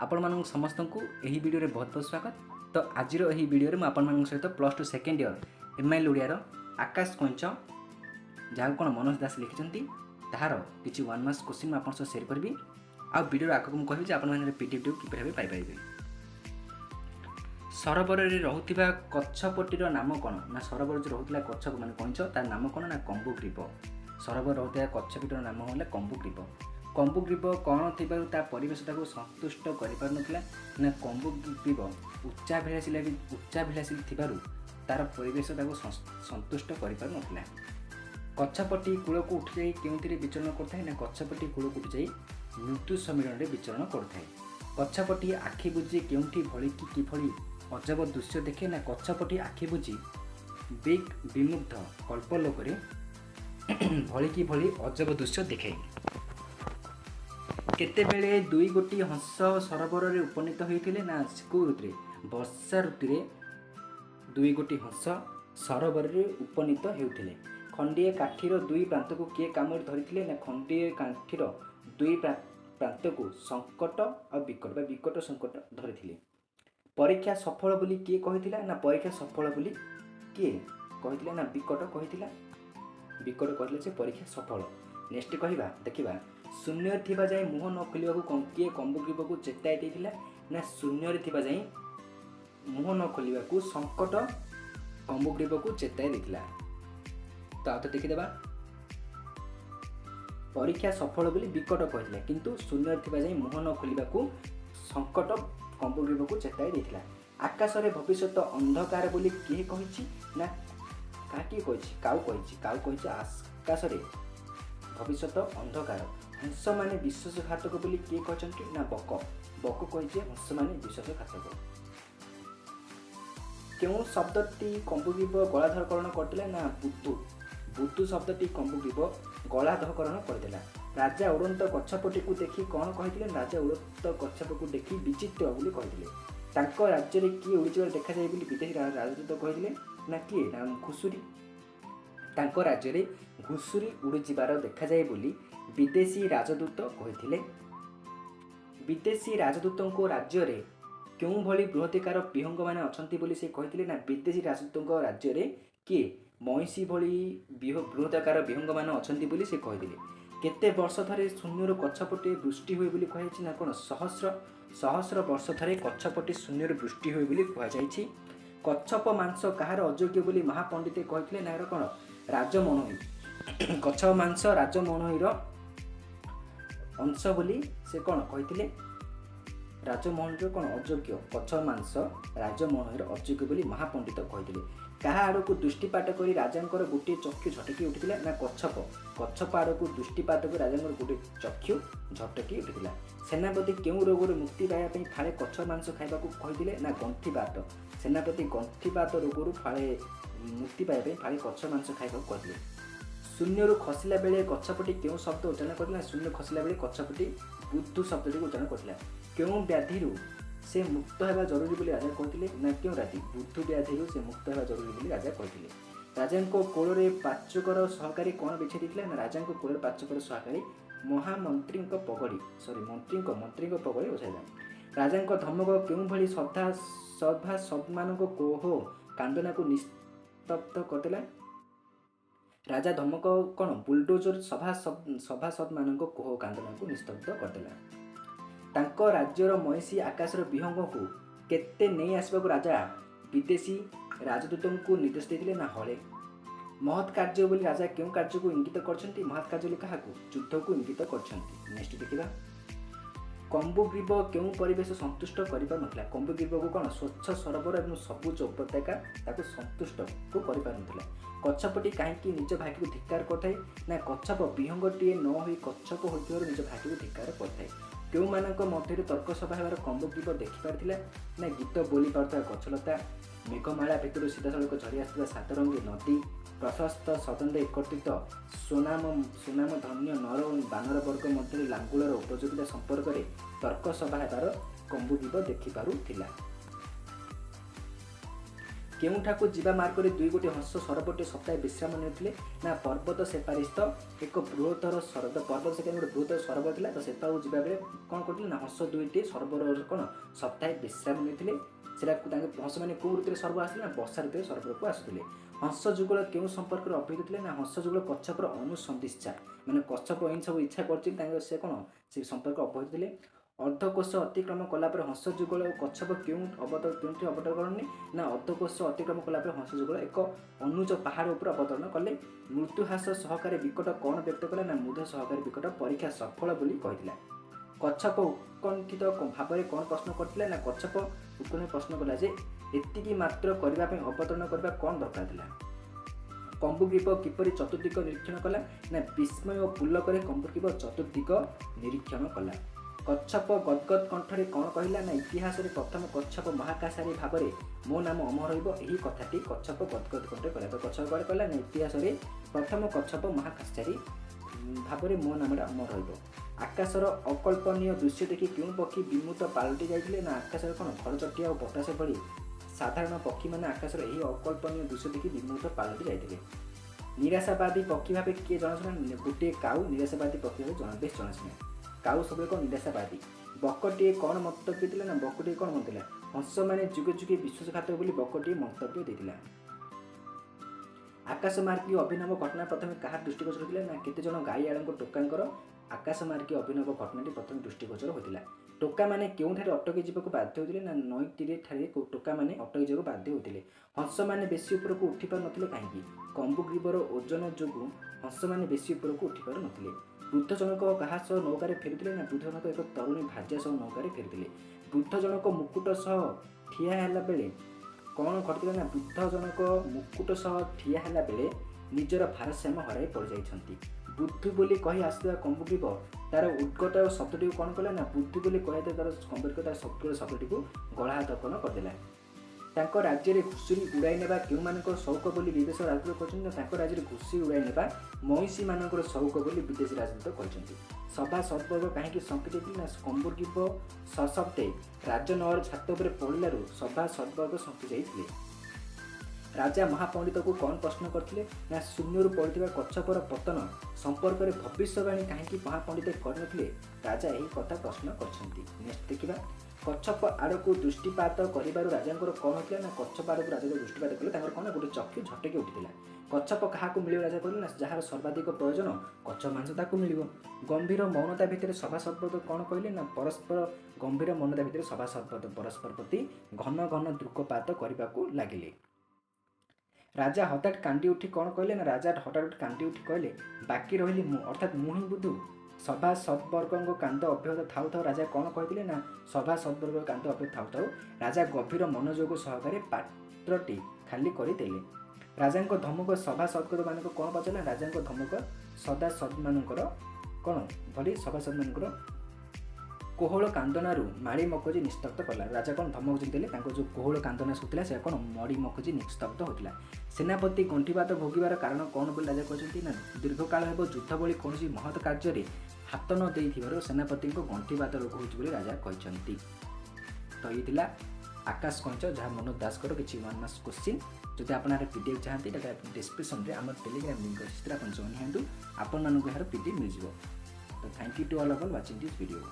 आपण मानक समस्त को यही वीडियो रे बहुत बहुत स्वागत। तो आज यही वीडियो में आपण सहित +2 सेकेंड ईयर एमआईएल ओडिया आकाश कंच जहाँ कौन मनोज दास लिखिं तार किसी 1 मार्क्स क्वेश्चन आप सेयार करी आ वीडियो आगे मुझे कहबी आप पीडीएफ कि भाव पाइपर। सरोवर में रोला कच्छपटीर नाम कौन ना सरोवर जो रोला कच्छ मान कंच तार नाम कौन ना कम्बुग्रीव। सरोवर रोला कच्छपटीर नाम है कम्बुग्रीव। कम्बुग्रीव कौन थी परिवेशटा को संतुष्ट कर ना कम्बुग्रीव उच्चाभिलाषी तार परिवेशटा को संतुष्ट कर कच्छपटी कूल को उठी जाए क्यों विचरण करता ना कच्छपटी कूल को उठी जाए मृत्यु समीरण में विचरण करता। कच्छपटी आखि बुझी क्योंठी भली कि भली अजब दृश्य देखे ना कच्छपटी आखि बुझी बिग विमुग्ध कल्पलोक भली कि भली अजब दृश्य देखे। केतेबेले दुई गोटी हंस सरोवर में उपनीत होते ना को ऋतु वर्षा ऋतु दुई गोटी हंस सरोवर में उपनीत होते। खंडीए काठीर दुई प्रांत को किए कामुड़ी धरी ना खंडीए काठीर दुई प्रांत को संकट और विकट संकट धरी। परीक्षा सफल बोली किए कही ना परीक्षा सफल बोली किए कही ना विकट कही विकट कहले से परीक्षा सफल। नेक्स्ट कहवा देखा शून्य थिबा जाए मुह न खोलिबा किए कम्बुग्रीव को चेताई देथिला ना शून्य थिबा जाए मुह न खोलिबा को संकट कम्बुग्रीव को चेताई देथिला। तो आउ तो देखिदेबा परीक्षा सफल बोली विकट कहिथिला किंतु शून्य थिबा जाए मुह न खोलिबा को संकट कम्बुग्रीव को चेताई देथिला। आकाश रे भविष्यत अंधकार बोली किए कहिछि ना का किए कहिछि काउ कहिछि आकाश रे भविष्यत अंधकार। हंस माने विश्वासघातक बोली किए कहते ना बक कही हंस माने विश्वासघातक। क्यों शब्दटी कम्बुग्रीव गलाधरकरण करते ना बुद्धू शब्दटी कम्बुग्रीव गलाधकरण करदेला। राजा उड़ंत कच्छपटी को देखी कौन कहते राजा उड़ंत कच्छप को देखी विचित्र बोली कहते। राज्य में किए उड़ी देखा जाए विदेशी राजदूत कहते ना किए ना घुषुरी राज्य में घुषुरी उड़ी जीवार देखा जाए बोली विदेशी राजदूत कहते। विदेशी राजदूत राज्य में क्यों भली बृहतिकार विहंग मैंने अच्छा से कहते ना विदेशी राजदूत राज्य में किए महिषी भली बृहदाकार विहंग मैंने अच्छा से कहते। केते वर्ष थरे शून्य कच्छपटी वृष्टि हुए बोली कहुई ना कौन सहस्र वर्ष थरे कच्छपटी शून्य वृष्टि हुए बोली कहुई। कच्छप मांस कहार अयोग्य बोली महापंडित कहते ना कौन राजमनोही। कच्छप मांस राजमनोहीर अंश बोली से कौन कहते राजमोहन कौन अयोग्य कच्छप मांस राजमोहन अयोग्य बोली महापंडित कहते। कहा आड़ को दृष्टिपात कर राजा गोटे चक्षु झटकी उठिला ना कच्छप आड़ को दृष्टिपात कर राजा गोटे चक्षु झटकी उठिला। सेनापति क्यों रोग मुक्ति पाइबा फाड़े कच्छप मांस खाइबा कहते ना गंठीबात। सेनापति गंठीबात रोग फाड़े मुक्ति पाइबा फाड़े कच्छप मांस खाइबा कहते। शून्य खसला बेले कच्छपटी क्यों शब्द उच्चारण करथिला शून्य खसला बेले कच्छपटी बुद्धू शब्दटी उच्चारण करथिला। क्यों व्याधि से मुक्त होगा जरूरी बोली राजा कहते ना क्यों राति बुद्धू व्याधि से मुक्त होगा जरूरी बोली राजा कहते। राजा कोल पाचकर सहकारी कौन बिछाई देथिला ना राजा कोल पाचकर सहकारी महामंत्री पगड़ी मंत्री पगड़ी बसाइला। राजा धमक क्यों भली सभा मान कोह कांदना को निस्तब्ध करदेला। राजा धमक कौन बुलडोजर सभासद मान कोह कांदना को निस्तब्ध करदेला। तांको राज्यर महिषी आकाशर विहंग को केते नहीं आसबाकू राजा विदेशी राजदूत को निर्देश देते ना हले। महत् कार्य बोली राजा क्यों कार्य को इंगित करछंती महत् कार्य क्या युद्ध को इंगित करछंती। नेक्स्ट देखिबा कम्बुग्रीव क्यों परिवेश संतुष्ट करिपा नथला। कम्बुग्रीव को कौन स्वच्छ सरोवर और सबुज उपत्यका ताको संतुष्ट को करिपा नथला। कच्छपटी कहीं निज भाग्य को धिक्कार करथाय ना कच्छप विहंगटीए न होई कच्छप होइथिबार निज भाग्य को धिक्कार करथाय। क्यों मानक मध्य तर्क सभा होवार कम्बुग्रीव देखिपार ना गीत बोली पार्था गछलता मेघमाला भितर सीधासख झड़ी आसुवा सातरंगी नदी प्रशस्त सदन एकत्रित सुनाम धन्य नर और बानर वर्ग मध्य लांगुलर उपयोगिता संपर्क में तर्क सभा होवार कम्बुग्रीव देखिपारुथिला। କେଉଁଠାକୁ ଯିବା ମାର୍ଗରେ ଦୁଇ ଗୋଟି ହଂସ ସରବଟି ସପ୍ତାହେ ବିଶ୍ରାମ ନେଉଥିଲେ ନା ପର୍ବତ ସେପାରିସ୍ଥ ଏକ ବୃହତ୍ତର ସରଦ ପର୍ବତ ସେପାରେ ଗୋଟେ ବୃହତ୍ତର ସରୋବର ଥିଲା। ତ ସେପାକୁ ଯିବା ବେଳେ କ'ଣ କରୁଥିଲେ ନା ହଂସ ଦୁଇଟି ସରୋବରରେ କ'ଣ ସପ୍ତାହେ ବିଶ୍ରାମ ନେଉଥିଲେ। ସେଟାକୁ ତାଙ୍କ ହଂସମାନେ କେଉଁ ଋତୁରେ ସରୋବର ଆସିଥିଲେ ନା ବର୍ଷା ଋତୁରେ ସରୋବରକୁ ଆସୁଥିଲେ। ହଂସ ଯୁଗଳ କେଉଁ ସମ୍ପର୍କରେ ଅଭିହିତ ଥିଲେ ନା ହଂସ ଯୁଗଳ କଚ୍ଛପର ଅନୁସନ୍ଧିତ୍ସା ମାନେ କଚ୍ଛପ ଏମିତି ସବୁ ଇଚ୍ଛା କରୁଛି ତାଙ୍କ ସେ କ'ଣ ସେ ସମ୍ପର୍କ ଅବହିତ ଥିଲେ। ଅର୍ଦ୍ଧକୋଷ ଅତିକ୍ରମ କଲାପରେ ହଂସ ଯୁଗଳ ଓ କଚ୍ଛପ କେଉଁଠି ଅବତରଣ ନା ଅର୍ଦ୍ଧକୋଷ ଅତିକ୍ରମ କଲାପରେ ହଂସ ଯୁଗଳ ଏକ ଅନୁଜ ପାହାଡ଼ ଉପରେ ଅବତରଣ କଲେ। ମୃତ୍ୟୁହାସ ସହକାରେ ବିକଟ କ'ଣ ବ୍ୟକ୍ତ କଲା ନା ମୃଦ ସହକାରେ ବିକଟ ପରୀକ୍ଷା ସଫଳ ବୋଲି କହିଥିଲା। କଚ୍ଛପ ଉତ୍କଣ୍ଠିତ ଭାବରେ କ'ଣ ପ୍ରଶ୍ନ କରିଥିଲା ନା କଚ୍ଛପ ଉତ୍କଣ୍ଠିତ ପ୍ରଶ୍ନ କଲା ଯେ ଏତିକି ମାତ୍ର କରିବା ପାଇଁ ଅବତରଣ କରିବା କ'ଣ ଦରକାର ଥିଲା। କମ୍ବୁଗ୍ରୀବ କିପରି ଚତୁର୍ଦିଗ ନିରୀକ୍ଷଣ କଲା ନା ବିସ୍ମୟ ଓ ପୁଲକରେ କମ୍ବୁଗ୍ରୀବ ଚତୁର୍ଦିଗ ନିରୀକ୍ଷଣ କଲା। କଚ୍ଛପ ଗଦ୍ଗଦ୍ କଣ୍ଠରେ କ'ଣ କହିଲା ନା ଇତିହାସରେ ପ୍ରଥମ କଚ୍ଛପ ମହାକାଶଚାରୀ ଭାବରେ ମୋ ନାମ ଅମର ରହିବ। ଏହି କଥାଟି କଚ୍ଛପ ଗଦ୍ଗଦ୍ କଣ୍ଠରେ କହିଲା। ତ କଚ୍ଛପ କ'ଣ କହିଲା ନା ଇତିହାସରେ ପ୍ରଥମ କଚ୍ଛପ ମହାକାଶଚାରୀ ଭାବରେ ମୋ ନାମଟା ଅମର ରହିବ। ଆକାଶର ଅକଳ୍ପନୀୟ ଦୃଶ୍ୟ ଦେଖି କେଉଁ ପକ୍ଷୀ ବିମୁତ ପାଲଟି ଯାଇଥିଲେ ନା ଆକାଶରେ କ'ଣ ଘରଚଟିଆ ଓ ବଟାସ ଭଳି ସାଧାରଣ ପକ୍ଷୀମାନେ ଆକାଶର ଏହି ଅକଳ୍ପନୀୟ ଦୃଶ୍ୟ ଦେଖି ବିମୁତ ପାଲଟି ଯାଇଥିଲେ। ନିରାଶାବାଦୀ ପକ୍ଷୀ ଭାବେ କିଏ ଜଣାଶୁଣା ଗୋଟିଏ କାଉ ନିରାଶାବାଦୀ ପକ୍ଷୀ ଭାବେ ବେଶ ଜଣାଶୁଣା। କାଉ ସବୁବେଳେ କ'ଣ ନିରାଶାବାଦୀ। ବକଟିଏ କ'ଣ ମନ୍ତବ୍ୟ ଥିଲା ନା ବକଟିଏ କ'ଣ ମନ୍ତଥିଲା ହଂସମାନେ ଯୁଗେ ଯୁଗେ ବିଶ୍ୱାସଘାତକ ବୋଲି ବକଟିଏ ମନ୍ତବ୍ୟ ଦେଇଥିଲା। ଆକାଶମାର୍ଗୀ ଅଭିନବ ଘଟଣା ପ୍ରଥମେ କାହା ଦୃଷ୍ଟିଗୋଚର ହୋଇଥିଲା ନା କେତେଜଣ ଗାଈଆଳଙ୍କ ଟୋକାଙ୍କର ଆକାଶମାର୍ଗୀ ଅଭିନବ ଘଟଣାଟି ପ୍ରଥମେ ଦୃଷ୍ଟିଗୋଚର ହୋଇଥିଲା। ଟୋକାମାନେ କେଉଁଠାରେ ଅଟକି ଯିବାକୁ ବାଧ୍ୟ ହୋଇଥିଲେ ନା ନଈତୀରେ ଠାରେ ଟୋକାମାନେ ଅଟକି ଯିବାକୁ ବାଧ୍ୟ ହୋଇଥିଲେ। ହଂସମାନେ ବେଶୀ ଉପରକୁ ଉଠି ପାରୁନଥିଲେ କାହିଁକି କମ୍ବୁଗ୍ରୀବର ଓଜନ ଯୋଗୁଁ ହଂସମାନେ ବେଶୀ ଉପରକୁ ଉଠି ପାରୁନଥିଲେ। ବୃଦ୍ଧ ଜଣକ କାହା ସହ ନୌକାରେ ଫେରୁଥିଲେ ନା ବୃଦ୍ଧ ଜଣକ ଏକ ତରୁଣୀ ଭାର୍ଯ୍ୟା ସହ ନୌକାରେ ଫେରୁଥିଲେ। ବୃଦ୍ଧ ଜଣକ ମୁକୁଟ ସହ ଠିଆ ହେଲା ବେଳେ କ'ଣ ଘଟିଥିଲା ନା ବୃଦ୍ଧ ଜଣକ ମୁକୁଟ ସହ ଠିଆ ହେଲା ବେଳେ ନିଜର ଭାରସାମ୍ୟ ହରାଇ ପଡ଼ିଯାଇଛନ୍ତି। ବୁଦ୍ଧୁ ବୋଲି କହି ଆସୁଥିବା କମ୍ବୁଗ୍ରୀବ ତାର ଉଦ୍ଗତ ଶବ୍ଦଟିକୁ କ'ଣ କଲା ନା ବୁଦ୍ଧୁ ବୋଲି କହିବା ତାର କମ୍ବୁଗ୍ରୀବ ତାର ଶବ୍ଦଟିକୁ ଗଳାଧକନ କରିଦେଲା। ତାଙ୍କ ରାଜ୍ୟରେ ଘୁଷୁରୀ ଉଡ଼ାଇ ନେବା କେଉଁମାନଙ୍କର ସଉକ ବୋଲି ବିଦେଶୀ ରାଜଦୂତ କହିଛନ୍ତି ନା ତାଙ୍କ ରାଜ୍ୟରେ ଘୁଷୁରୀ ଉଡ଼ାଇ ନେବା ମଇଁଷିମାନଙ୍କର ସଉକ ବୋଲି ବିଦେଶୀ ରାଜଦୂତ କହିଛନ୍ତି। ସଭା ସଦ୍ବର୍ଗ କାହିଁକି ଶଙ୍କିତ ହୋଇଥିଲେ ନା କମ୍ବୁଗ୍ରୀବ ସଶବ୍ଦେ ରାଜନଅର ଛାତ ଉପରେ ପଡ଼ିଲାରୁ ସଭା ସଦ୍ବର୍ଗ ଶଙ୍କି ଯାଇଥିଲେ। ରାଜା ମହାପଣ୍ଡିତକୁ କ'ଣ ପ୍ରଶ୍ନ କରିଥିଲେ ନା ଶୂନ୍ୟରୁ ପଡ଼ିଥିବା କଚ୍ଛପର ପତନ ସମ୍ପର୍କରେ ଭବିଷ୍ୟବାଣୀ କାହିଁକି ମହାପଣ୍ଡିତ କରିନଥିଲେ। ରାଜା ଏହି କଥା ପ୍ରଶ୍ନ କରିଛନ୍ତି। ନେକ୍ସଟ ଦେଖିବା କଚ୍ଛପ ଆଡ଼କୁ ଦୃଷ୍ଟିପାତ କରିବାରୁ ରାଜାଙ୍କର କ'ଣ ହୋଇଥିଲା ନା କଚ୍ଛପ ଆଡ଼କୁ ରାଜା ଦୃଷ୍ଟିପାତ କଲେ ତାଙ୍କର କ'ଣ ଗୋଟେ ଚକ୍ଷୁ ଝଟକି ଉଠିଥିଲା। କଚ୍ଛପ କାହାକୁ ମିଳିବ ରାଜା କହିଲେ ନା ଯାହାର ସର୍ବାଧିକ ପ୍ରୟୋଜନ କଚ୍ଛପ ମାଂସ ତାକୁ ମିଳିବ। ଗମ୍ଭୀର ମୌନତା ଭିତରେ ସଭା ସର୍ବଦ କ'ଣ କହିଲେ ନା ପରସ୍ପର ଗମ୍ଭୀର ମୌନତା ଭିତରେ ସଭା ସର୍ବଦ ପରସ୍ପର ପ୍ରତି ଘନ ଘନ ଦୃକପାତ କରିବାକୁ ଲାଗିଲେ। ରାଜା ହଠାତ୍ କାନ୍ଦି ଉଠି କ'ଣ କହିଲେ ନା ରାଜା ହଠାତ୍ କାନ୍ଦି ଉଠି କହିଲେ ବାକି ରହିଲି ମୁଁ ଅର୍ଥାତ୍ ମୁଁ ହିଁ ବୁଦ୍ଧୁ। ସଭା ସଦ୍ବର୍ଗଙ୍କ କାନ୍ଦ ଅବ୍ୟାହତ ଥାଉ ଥାଉ ରାଜା କ'ଣ କହିଥିଲେ ନା ସଭା ସଦ୍ବର୍ଗଙ୍କ କାନ୍ଦ ଅବ୍ୟାହତ ଥାଉ ଥାଉ ରାଜା ଗଭୀର ମନୋଯୋଗ ସହକାରେ ପାତ୍ରଟି ଖାଲି କରିଦେଲେ। ରାଜାଙ୍କ ଧମକ ସଭା ସଦ୍ଗତମାନଙ୍କ କ'ଣ ପଚାରିଲା ରାଜାଙ୍କ ଧମକ ସଦା ସଦ୍ମାନଙ୍କର କ'ଣ ଭଳି ସଭାସଦମାନଙ୍କର କୋହଳ କାନ୍ଦନାରୁ ମାଳି ମକଜି ନିସ୍ତବ୍ଧ କଲା। ରାଜା କ'ଣ ଧମକ ଦେଲେ ତାଙ୍କ ଯେଉଁ କୋହଳ କାନ୍ଦନା ଶୁଥିଲା ସେ କ'ଣ ମଡ଼ି ମକଜି ନିସ୍ତବ୍ଧ ହୋଇଥିଲା। ସେନାପତି ଗଣ୍ଠିବାତ ଭୋଗିବାର କାରଣ କ'ଣ ବୋଲି ରାଜା କହିଛନ୍ତି ନା ଦୀର୍ଘକାଳ ହେବ ଯୁଦ୍ଧ ଭଳି କୌଣସି ମହତ୍ କାର୍ଯ୍ୟରେ ହାତ ନ ଦେଇଥିବାରୁ ସେନାପତିଙ୍କ ଗଣ୍ଠିବାତ ରୋଗ ହେଉଛି ବୋଲି ରାଜା କହିଛନ୍ତି। ତ ଏଇ ଥିଲା ଆକାଶ କଇଁଚ ଯାହା ମନୋଜ ଦାସଙ୍କର କିଛି ୱାନ୍ ମାର୍କ୍ସ କ୍ୱେଶ୍ଚିନ୍। ଯଦି ଆପଣ ଏହାର PDF ଚାହାନ୍ତି ତାହେଲେ ଡିସ୍କ୍ରିପ୍ସନ୍ରେ ଆମର ଟେଲିଗ୍ରାମ ଲିଙ୍କ୍ ଅଛି ସେଥିରେ ଆପଣ ଜଏନ୍ ହୁଅନ୍ତୁ ଆପଣମାନଙ୍କୁ ଏହାର PDF ମିଳିଯିବ। ତ thank you to all of watching this video.